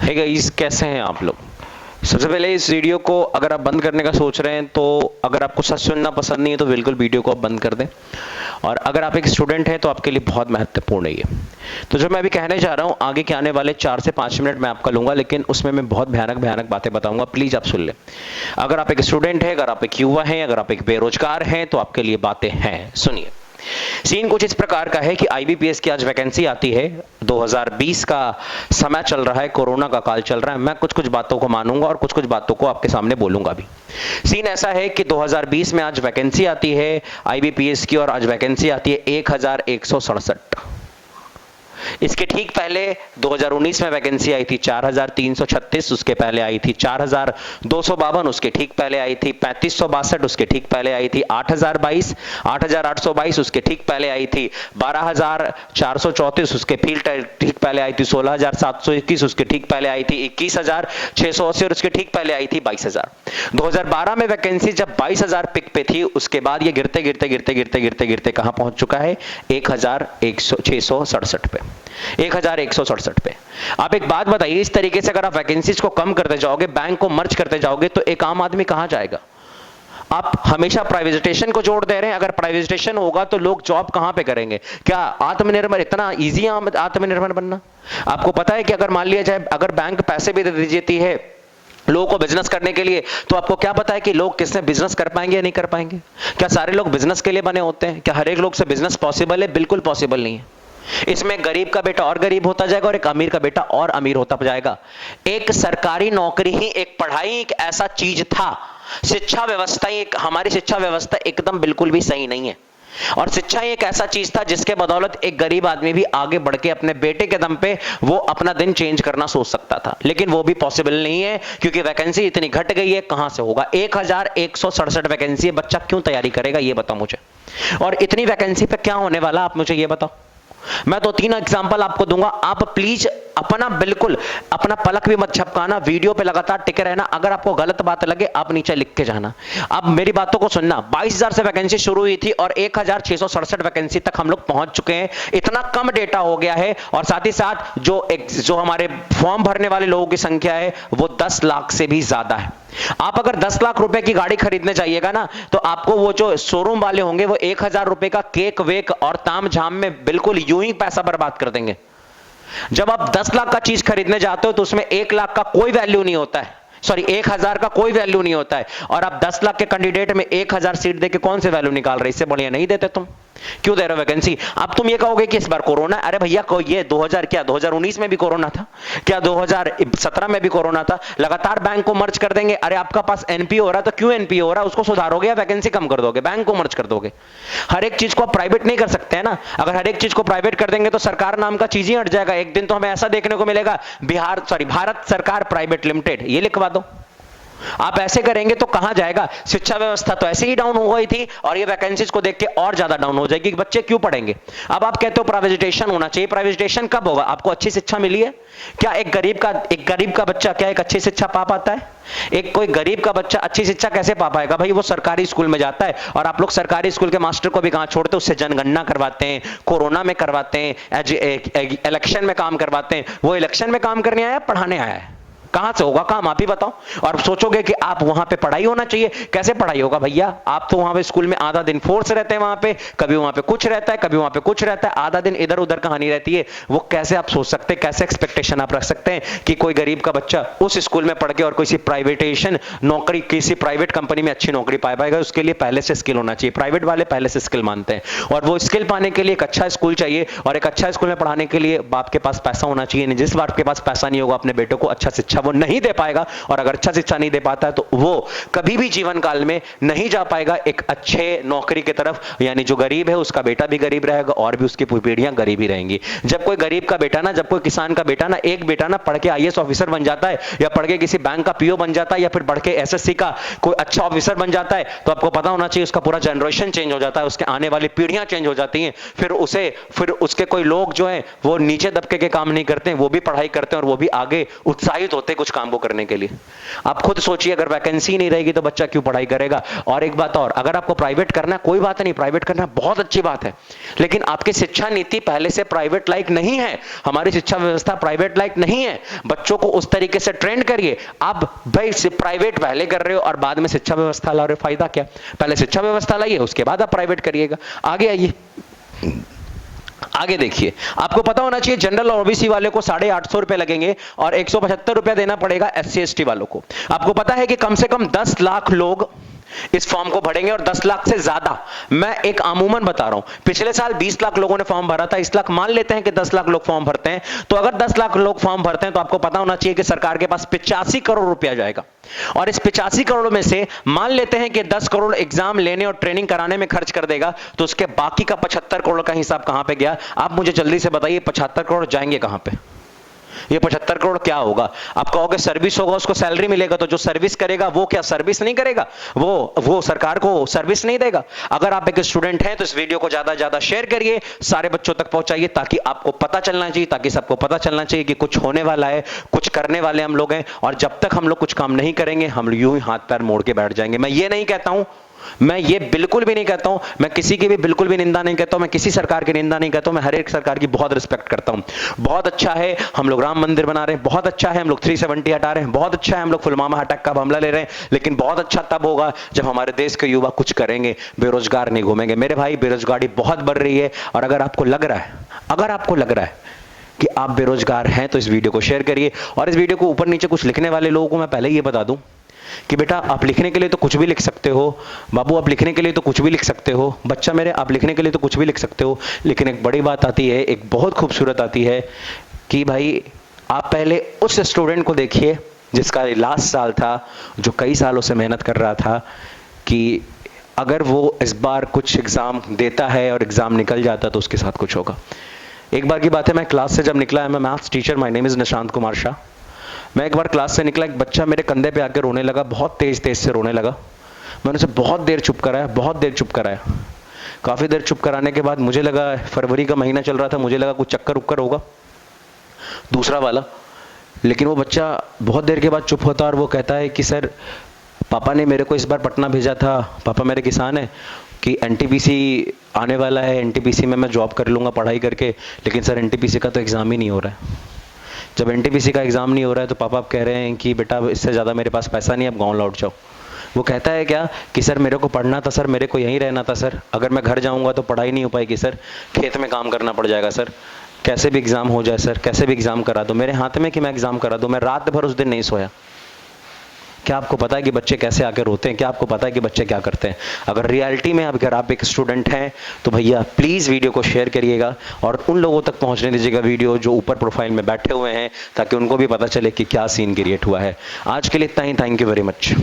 Hey guys, कैसे हैं आप लोग। सबसे पहले इस वीडियो को अगर आप बंद करने का सोच रहे हैं, तो अगर आपको सच सुनना पसंद नहीं है तो बिल्कुल वीडियो को आप बंद कर दें। और अगर आप एक स्टूडेंट हैं तो आपके लिए बहुत महत्वपूर्ण है ये। तो जो मैं अभी कहने जा रहा हूँ, आगे के आने वाले 4 से 5 मिनट मैं आपका लूंगा, लेकिन उसमें मैं बहुत भयानक भयानक बातें बताऊंगा। प्लीज आप सुन लें। अगर आप एक स्टूडेंट हैं, अगर आप एक युवा हैं, अगर आप एक बेरोजगार हैं, तो आपके लिए बातें हैं, सुनिए। सीन कुछ इस प्रकार का है कि आईबीपीएस की आज वैकेंसी आती है। 2020 का समय चल रहा है, कोरोना का काल चल रहा है। मैं कुछ कुछ बातों को मानूंगा और कुछ कुछ बातों को आपके सामने बोलूंगा भी। सीन ऐसा है कि 2020 में आज वैकेंसी आती है आईबीपीएस की, और आज वैकेंसी आती है 1167। इसके ठीक पहले 2019 में वैकेंसी आई थी 4336, उसके पहले आई थी 4252, उसके ठीक पहले आई थी 3562, उसके ठीक पहले आई थी 8022, 8822, उसके ठीक पहले आई थी 12434, उसके ठीक पहले आई थी 16721, उसके ठीक पहले आई थी 21680, और उसके ठीक पहले आई थी 22000। 2012 में वैकेंसी जब 22000 पिक पे थी, उसके बाद ये गिरते गिरते गिरते गिरते गिरते गिरते कहां पहुंच चुका है? 1667 पे, 1167 पे। आप एक बात बताइए, इस तरीके से अगर आप वैकेंसीज को कम करते जाओगे, बैंक को मर्ज करते जाओगे, तो एक आम आदमी कहां जाएगा? आप हमेशा प्राइवेटाइजेशन को जोड़ दे रहे हैं। अगर प्राइवेटाइजेशन होगा तो लोग जॉब कहां पे करेंगे? क्या आत्मनिर्भर इतना इजी है आत्मनिर्भर बनना? आपको पता है कि अगर मान लिया जाए, अगर बैंक पैसे भी दे देती है लोगों को बिजनेस करने के लिए, तो आपको क्या पता है कि लोग किसने बिजनेस कर पाएंगे या नहीं कर पाएंगे? क्या सारे लोग बिजनेस के लिए बने होते हैं? क्या हर एक लोग से बिजनेस पॉसिबल है? बिल्कुल पॉसिबल नहीं है। इसमें गरीब का बेटा और गरीब होता जाएगा और एक अमीर का बेटा और अमीर होता जाएगा। एक सरकारी नौकरी ही, एक पढ़ाई एक ऐसा चीज था। शिक्षा व्यवस्था ही हमारी शिक्षा व्यवस्था एकदम बिल्कुल भी सही नहीं है। और शिक्षा ही एक ऐसा चीज था जिसके बदौलत एक गरीब आदमी भी आगे बढ़ के अपने बेटे के दम पे वो अपना दिन चेंज करना सोच सकता था, लेकिन वो भी पॉसिबल नहीं है क्योंकि वैकेंसी इतनी घट गई है। कहां से होगा? 1167 वैकेंसी है, बच्चा क्यों तैयारी करेगा ये बताओ मुझे। और इतनी वैकेंसी पे क्या होने वाला, आप मुझे ये बताओ। मैं तो 3 एग्जांपल आपको दूंगा, आप प्लीज अपना बिल्कुल अपना पलक भी मत झपकाना, वीडियो पे लगातार टिके रहना। अगर आपको गलत बात लगे आप नीचे लिख के जाना। अब मेरी बातों को सुनना। 22000 से वैकेंसी शुरू हुई थी और 1667 वैकेंसी तक हम लोग पहुंच चुके हैं। इतना कम डेटा हो गया है, और साथ ही साथ जो हमारे फॉर्म भरने वाले लोगों की संख्या है वो 10 लाख से भी ज्यादा है। आप अगर 10 लाख रुपए की गाड़ी खरीदने जाइएगा ना, तो आपको वो जो शोरूम वाले होंगे वो 1000 रुपए का केक वेक और ताम झाम में बिल्कुल यूं ही पैसा बर्बाद कर देंगे। जब आप 10 लाख का चीज खरीदने जाते हो तो उसमें 1 लाख का कोई वैल्यू नहीं होता है, सॉरी 1000 का कोई वैल्यू नहीं होता है। और आप 10 लाख के कैंडिडेट में 1000 सीट देके कौन से वैल्यू निकाल रहे? इससे बढ़िया नहीं देते तुम। क्यों दे रहे हो वैकेंसी? अब तुम ये कहोगे कि इस बार कोरोना, अरे भैया को ये 2019 में भी कोरोना था क्या? 2017 में भी कोरोना था। लगातार बैंक को मर्ज कर देंगे। अरे आपका पास एनपीओ हो रहा है तो क्यों एनपीओ हो रहा है उसको सुधारोगे या वैकेंसी कम कर दोगे? बैंक को मर्ज कर दोगे। हर एक चीज को आप प्राइवेट नहीं कर सकते हैं ना। अगर हर एक चीज को प्राइवेट कर देंगे तो सरकार नाम का चीज ही हट जाएगा। एक दिन तो हमें ऐसा देखने को मिलेगा, भारत सरकार प्राइवेट लिमिटेड, ये लिखवा दो। आप ऐसे करेंगे तो कहां जाएगा? शिक्षा व्यवस्था तो ऐसे ही डाउन हो गई थी और ये वैकेंसीज को देख के और ज्यादा डाउन हो जाएगी कि बच्चे क्यों पढ़ेंगे। अब आप कहते हो प्राइवेटाइजेशन होना चाहिए। प्राइवेटाइजेशन कब होगा? आपको अच्छी शिक्षा मिली है क्या? एक गरीब का बच्चा क्या एक अच्छी शिक्षा पा पाता है? कोई गरीब का बच्चा अच्छी शिक्षा कैसे पा पाएगा? भाई वो सरकारी स्कूल में जाता है, और आप लोग सरकारी स्कूल के मास्टर को भी कहां छोड़ते? उससे जनगणना करवाते हैं, कोरोना में करवाते हैं, इलेक्शन में काम करवाते हैं। वो इलेक्शन में काम करने आया, पढ़ाने आया है? कहां से होगा काम? आप ही बताओ। और सोचोगे कि आप वहां पे पढ़ाई होना चाहिए। कैसे पढ़ाई होगा भैया? आप तो वहां पे स्कूल में आधा दिन फोर्स रहते हैं, वहां पे कभी वहां पे कुछ रहता है, कभी वहां पे कुछ रहता है, आधा दिन इधर उधर कहानी रहती है। वो कैसे आप सोच सकते हैं, कैसे एक्सपेक्टेशन आप रख सकते हैं कि कोई गरीब का बच्चा उस स्कूल में पढ़ के और किसी प्राइवेटाइजेशन नौकरी, किसी प्राइवेट कंपनी में अच्छी नौकरी पा पाएगा? उसके लिए पहले से स्किल होना चाहिए। प्राइवेट वाले पहले से स्किल मानते हैं, और वो स्किल पाने के लिए एक अच्छा स्कूल चाहिए, और एक अच्छा स्कूल में पढ़ाने के लिए बाप के पास पैसा होना चाहिए। जिस बाप के पास पैसा नहीं होगा अपने बेटों को अच्छा शिक्षा वो नहीं दे पाएगा, और अगर अच्छा शिक्षा नहीं दे पाता है तो वो कभी भी जीवन काल में नहीं जा पाएगा एक अच्छे नौकरी की तरफ। यानी जो गरीब है उसका बेटा भी गरीब रहेगा और भी उसकी पीढ़ियां गरीब ही रहेंगी। जब कोई गरीब का बेटा ना, जब कोई किसान का बेटा ना, एक बेटा ना पढ़ के आईएएस ऑफिसर बन जाता है, या पढ़ के किसी बैंक का पीओ बन जाता है, या फिर पढ़ के एसएससी का कोई अच्छा ऑफिसर बन जाता है, तो आपको पता होना चाहिए उसका पूरा जनरेशन चेंज हो जाता है, उसके आने वाली पीढ़ियां चेंज हो जाती हैं। फिर उसके कोई लोग जो है वो नीचे दबके के काम नहीं करते हैं, वो भी पढ़ाई करते हैं और वो भी आगे उत्साहित होते हैं बचते कुछ काम को करने के लिए। आप खुद सोचिए, अगर वैकेंसी नहीं रहेगी तो बच्चा क्यों पढ़ाई करेगा। और एक बात और, अगर आपको प्राइवेट करना है कोई बात नहीं, प्राइवेट करना बहुत अच्छी बात है, लेकिन आपकी शिक्षा नीति पहले से प्राइवेट लाइक नहीं है। हमारी शिक्षा व्यवस्था प्राइवेट लाइक नहीं है। बच्चों को उस तरीके से ट्रेंड करिए। आप भाई प्राइवेट पहले कर रहे हो और बाद में शिक्षा व्यवस्था ला रहे हो, फायदा क्या। पहले शिक्षा व्यवस्था लाइए, उसके बाद आप प्राइवेट करिएगा। आगे आइए, आगे देखिए, आपको पता होना चाहिए जनरल और ओबीसी वाले को 850 रुपए लगेंगे और 175 रुपया देना पड़ेगा एससी एसटी वालों को। आपको पता है कि कम से कम 10 लाख लोग इस फॉर्म को भरेंगे और 10 लाख से ज्यादा, मैं एक अमूमन बता रहा हूं, पिछले साल 20 लाख लोगों ने फॉर्म भरा था, इस लाख मान लेते हैं कि 10 लाख लोग फॉर्म भरते हैं, तो अगर 10 लाख लोग फॉर्म भरते हैं तो आपको पता होना चाहिए कि सरकार के पास 85 करोड़ रुपया जाएगा। और इस 85 करोड़ में से मान लेते हैं कि 10 करोड़ एग्जाम लेने और ट्रेनिंग कराने में खर्च कर देगा, तो उसके बाकी का 75 करोड़ का हिसाब कहां पे गया। आप मुझे जल्दी से बताइए 75 करोड़ जाएंगे कहां पे। ये 75 करोड़ क्या होगा। आप कहोगे सर्विस होगा, उसको सैलरी मिलेगा, तो जो सर्विस करेगा वो क्या सर्विस नहीं करेगा, वो सरकार को सर्विस नहीं देगा। अगर आप एक स्टूडेंट हैं तो इस वीडियो को ज्यादा से ज्यादा शेयर करिए, सारे बच्चों तक पहुंचाइए, ताकि आपको पता चलना चाहिए, ताकि सबको पता चलना चाहिए कि कुछ होने वाला है, कुछ करने वाले हम लोग हैं। और जब तक हम लोग कुछ काम नहीं करेंगे हम यूं ही हाथ पैर मोड़ के बैठ जाएंगे। मैं ये नहीं कहता हूं, मैं ये बिल्कुल भी नहीं कहता हूं, मैं किसी की भी बिल्कुल भी निंदा नहीं करता हूं, मैं किसी सरकार की निंदा नहीं करता हूं, मैं हर एक सरकार की बहुत रिस्पेक्ट करता हूं। बहुत अच्छा है हम लोग राम मंदिर बना रहे हैं, बहुत अच्छा है हम लोग 370 हटा रहे हैं, बहुत अच्छा है हम लोग पुलवामा अटैक का हमला ले रहे हैं, लेकिन बहुत अच्छा तब होगा जब हमारे देश के युवा कुछ करेंगे, बेरोजगार नहीं घूमेंगे। मेरे भाई, बेरोजगारी बहुत बढ़ रही है, और अगर आपको लग रहा है कि आप बेरोजगार हैं तो इस वीडियो को शेयर करिए। और इस वीडियो को ऊपर नीचे कुछ लिखने वाले लोगों को मैं पहले ये बता दूं कि बेटा आप लिखने के लिए तो कुछ भी लिख सकते हो, बाबू आप लिखने के लिए तो कुछ भी लिख सकते हो, बच्चा मेरे आप लिखने के लिए तो कुछ भी लिख सकते हो, लेकिन एक बड़ी बात आती है, एक बहुत खूबसूरत आती है कि भाई आप पहले उस स्टूडेंट को देखिए जिसका लास्ट साल था, जो कई सालों से मेहनत कर रहा था, कि अगर वो इस बार कुछ एग्जाम देता है और एग्जाम निकल जाता तो उसके साथ कुछ होगा। एक बार की बात है, मैं क्लास से जब निकला है, मैं maths teacher, my name is Nishant Kumar Shah, मैं एक बार क्लास से निकला, एक बच्चा मेरे कंधे पे आकर रोने लगा, बहुत तेज से रोने लगा। मैंने उसे बहुत देर चुप कराया, काफ़ी देर चुप कराने के बाद मुझे लगा, फरवरी का महीना चल रहा था, मुझे लगा कुछ चक्कर उक्कर होगा दूसरा वाला, लेकिन वो बच्चा बहुत देर के बाद चुप होता और वो कहता है कि सर पापा ने मेरे को इस बार पटना भेजा था, पापा मेरे किसान है, कि एनटीपीसी आने वाला है, एनटीपीसी में मैं जॉब कर लूँगा पढ़ाई करके, लेकिन सर एनटीपीसी का तो एग्ज़ाम ही नहीं हो रहा है। जब एनटीपीसी का एग्ज़ाम नहीं हो रहा है तो पापा आप कह रहे हैं कि बेटा इससे ज़्यादा मेरे पास पैसा नहीं है, अब गाँव लौट जाओ। वो कहता है क्या कि सर मेरे को पढ़ना था सर, मेरे को यहीं रहना था सर, अगर मैं घर जाऊँगा तो पढ़ाई नहीं हो पाएगी सर, खेत में काम करना पड़ जाएगा सर, कैसे भी एग्ज़ाम हो जाए सर, कैसे भी एग्ज़ाम करा दो, मेरे हाथ में कि मैं एग्ज़ाम करा दूँ। मैं रात भर उस दिन नहीं सोया। क्या आपको पता है कि बच्चे कैसे आके रोते हैं, क्या आपको पता है कि बच्चे क्या करते हैं। अगर रियलिटी में अगर आप एक स्टूडेंट हैं तो भैया प्लीज़ वीडियो को शेयर करिएगा और उन लोगों तक पहुंचने दीजिएगा वीडियो जो ऊपर प्रोफाइल में बैठे हुए हैं, ताकि उनको भी पता चले कि क्या सीन क्रिएट हुआ है। आज के लिए इतना ही, थैंक यू वेरी मच।